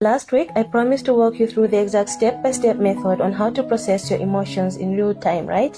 Last week, I promised to walk you through the exact step-by-step method on how to process your emotions in real time, right?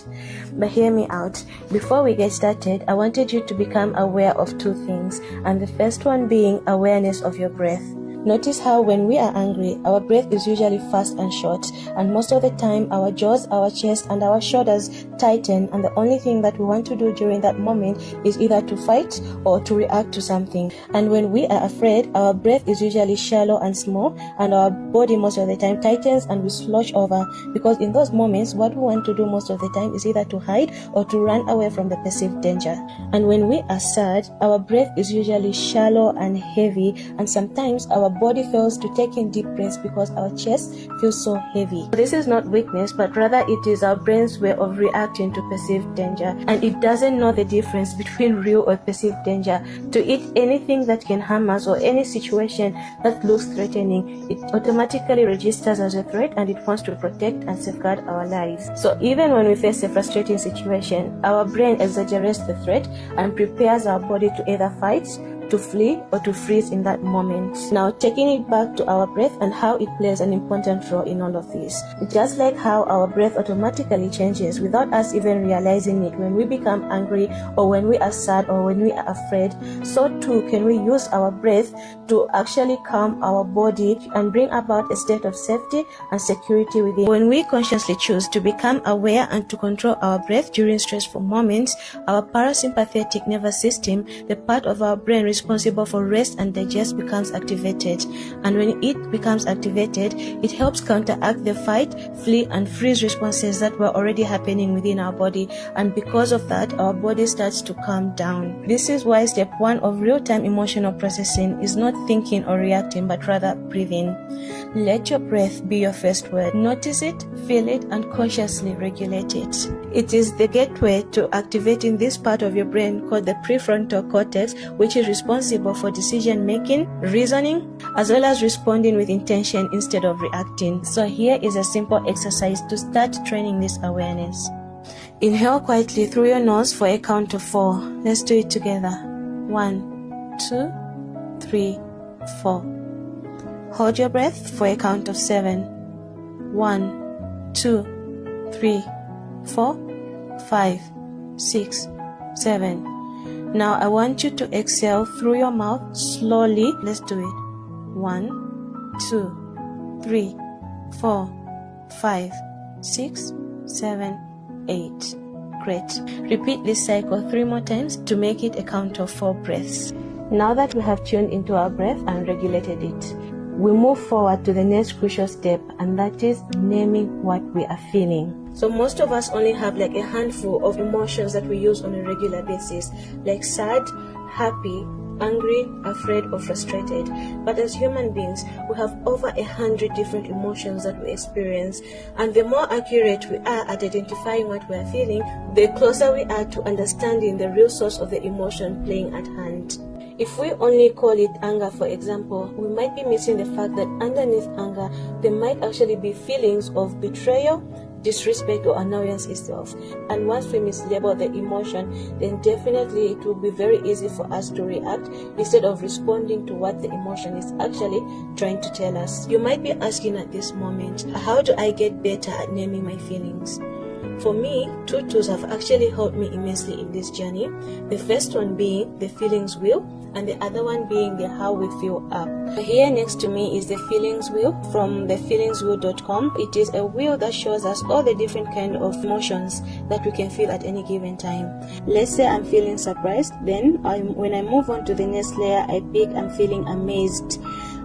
But hear me out. Before we get started, I wanted you to become aware of two things, and the first one being awareness of your breath. Notice how when we are angry, our breath is usually fast and short, and most of the time our jaws, our chest, and our shoulders tighten, and the only thing that we want to do during that moment is either to fight or to react to something. And when we are afraid, our breath is usually shallow and small, and our body most of the time tightens and we slosh over, because in those moments what we want to do most of the time is either to hide or to run away from the perceived danger. And when we are sad, our breath is usually shallow and heavy, and sometimes our body fails to take in deep breaths because our chest feels so heavy. This is not weakness, but rather it is our brain's way of reacting to perceived danger, and it doesn't know the difference between real or perceived danger. To it, anything that can harm us or any situation that looks threatening, it automatically registers as a threat, and it wants to protect and safeguard our lives. So even when we face a frustrating situation, our brain exaggerates the threat and prepares our body to either fight, to flee, or to freeze in that moment. Now, taking it back to our breath and how it plays an important role in all of this. Just like how our breath automatically changes without us even realizing it when we become angry or when we are sad or when we are afraid, so too can we use our breath to actually calm our body and bring about a state of safety and security within. When we consciously choose to become aware and to control our breath during stressful moments, our parasympathetic nervous system, the part of our brain responsible for rest and digest, becomes activated. And when it becomes activated, it helps counteract the fight, flee, and freeze responses that were already happening within our body. And because of that, our body starts to calm down. This is why step 1 of real-time emotional processing is not thinking or reacting, but rather breathing. Let your breath be your first word. Notice it, feel it, and consciously regulate it. It is the gateway to activating this part of your brain called the prefrontal cortex, which is responsible for decision making, reasoning, as well as responding with intention instead of reacting. So here is a simple exercise to start training this awareness. Inhale quietly through your nose for a count of 4. Let's do it together. 1, 2, 3, 4. Hold your breath for a count of 7. 1, 2, 3, 4, 5, 6, 7. Now I want you to exhale through your mouth slowly. Let's do it. 1, 2, 3, 4, 5, 6, 7, 8. Great. Repeat this cycle 3 more times to make it a count of 4 breaths. Now that we have tuned into our breath and regulated it, we move forward to the next crucial step, and that is naming what we are feeling. So most of us only have like a handful of emotions that we use on a regular basis, like sad, happy, angry, afraid, or frustrated. But as human beings, we have over 100 different emotions that we experience, and the more accurate we are at identifying what we are feeling, the closer we are to understanding the real source of the emotion playing at hand. If we only call it anger, for example, we might be missing the fact that underneath anger, there might actually be feelings of betrayal, disrespect, or annoyance itself. And once we mislabel the emotion, then definitely it will be very easy for us to react instead of responding to what the emotion is actually trying to tell us. You might be asking at this moment, how do I get better at naming my feelings? For me, 2 tools have actually helped me immensely in this journey. The first one being the feelings wheel, and the other one being the how we feel up. Here next to me is the feelings wheel from the feelingswheel.com. It is a wheel that shows us all the different kind of emotions that we can feel at any given time. Let's say I'm feeling surprised, then when I move on to the next layer, I pick I'm feeling amazed.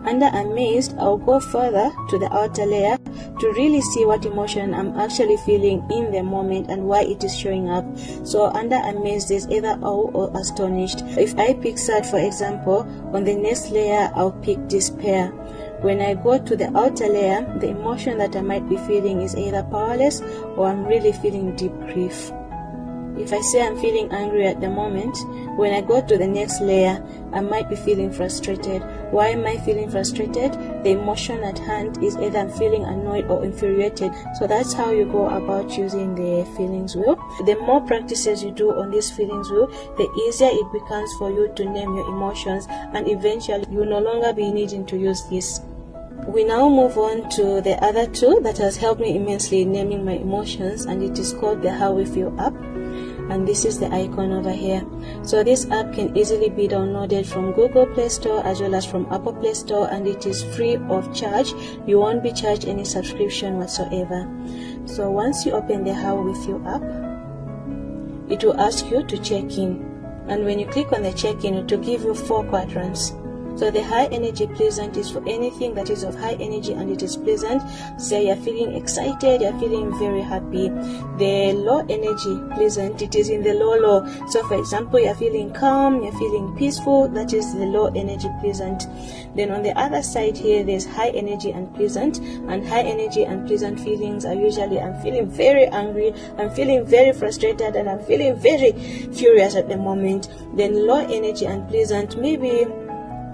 Under amazed, I'll go further to the outer layer to really see what emotion I'm actually feeling in the moment and why it is showing up. So under amazed is either awe or astonished. If I pick sad, for example, on the next layer I'll pick despair. When I go to the outer layer, the emotion that I might be feeling is either powerless or I'm really feeling deep grief. If I say I'm feeling angry at the moment, when I go to the next layer, I might be feeling frustrated. Why am I feeling frustrated? The emotion at hand is either I'm feeling annoyed or infuriated. So that's how you go about using the feelings wheel. The more practices you do on this feelings wheel, the easier it becomes for you to name your emotions, and eventually you will no longer be needing to use this. We now move on to the other tool that has helped me immensely in naming my emotions, and it is called the How We Feel app. And this is the icon over here. So this app can easily be downloaded from Google Play Store as well as from Apple Play Store, and it is free of charge. You won't be charged any subscription whatsoever. So once you open the How We Feel app, it will ask you to check in, and when you click on the check-in, it will give you 4 quadrants. So the high energy pleasant is for anything that is of high energy and it is pleasant. Say you're feeling excited, you're feeling very happy. The low energy pleasant, it is in the low. So for example, you're feeling calm, you're feeling peaceful, that is the low energy pleasant. Then on the other side here, there's high energy and pleasant, and high energy and pleasant feelings are usually, I'm feeling very angry, I'm feeling very frustrated, and I'm feeling very furious at the moment. Then low energy and pleasant, maybe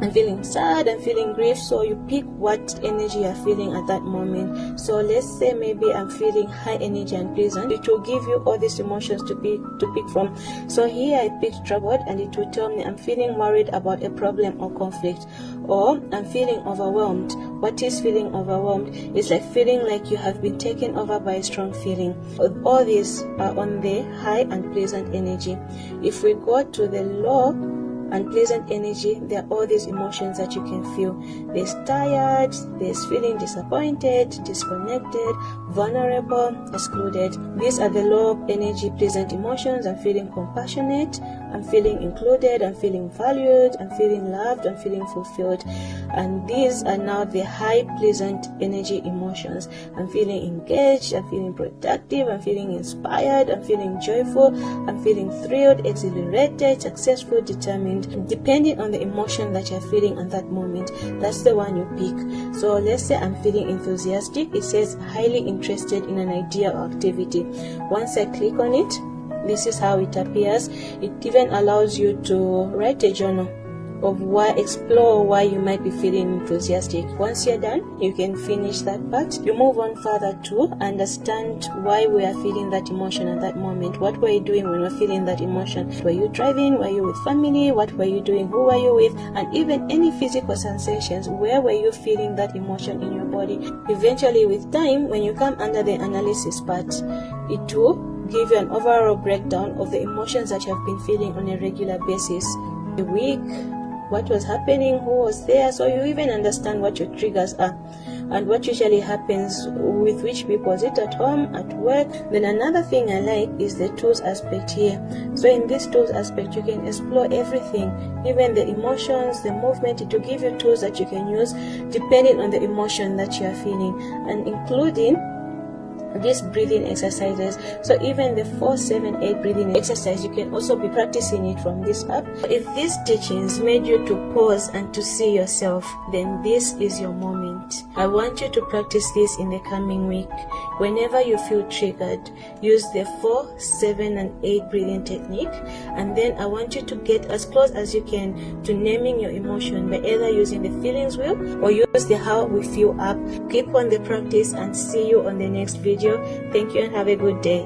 I'm feeling sad, I'm feeling grief. So you pick what energy you're feeling at that moment. So let's say maybe I'm feeling high energy and pleasant. It will give you all these emotions to pick from. So here I picked troubled, and it will tell me I'm feeling worried about a problem or conflict, or I'm feeling overwhelmed. What is feeling overwhelmed? It's like feeling like you have been taken over by a strong feeling. All these are on the high and pleasant energy. If we go to the low and pleasant energy, there are all these emotions that you can feel. There's tired, there's feeling disappointed, disconnected, vulnerable, excluded. These are the low energy pleasant emotions. I'm feeling compassionate, I'm feeling included, I'm feeling valued, I'm feeling loved, I'm feeling fulfilled. And these are now the high pleasant energy emotions. I'm feeling engaged, I'm feeling productive, I'm feeling inspired, I'm feeling joyful, I'm feeling thrilled, exhilarated, successful, determined. Depending on the emotion that you're feeling at that moment, that's the one you pick. So let's say I'm feeling enthusiastic. It says highly interested in an idea or activity. Once I click on it, this is how it appears. It even allows you to write a journal of explore why you might be feeling enthusiastic. Once you're done, you can finish that part. You move on further to understand why we are feeling that emotion at that moment. What were you doing when we're feeling that emotion? Were you driving? Were you with family? What were you doing? Who were you with? And even any physical sensations. Where were you feeling that emotion in your body? Eventually, with time, when you come under the analysis part, it will give you an overall breakdown of the emotions that you have been feeling on a regular basis. A week, what was happening, who was there, so you even understand what your triggers are and what usually happens with which people. Is it at home, at work? Then another thing I like is the tools aspect here. So in this tools aspect, you can explore everything, even the emotions, the movement. It will give you tools that you can use depending on the emotion that you are feeling, and including these breathing exercises. So even the 4-7-8 breathing exercise, you can also be practicing it from this app. If these teachings made you to pause and to see yourself, then this is your moment. I want you to practice this in the coming week. Whenever you feel triggered, use the 4, 7 and 8 breathing technique, and then I want you to get as close as you can to naming your emotion by either using the feelings wheel or use the How We Feel app. Keep on the practice and see you on the next video. Thank you and have a good day.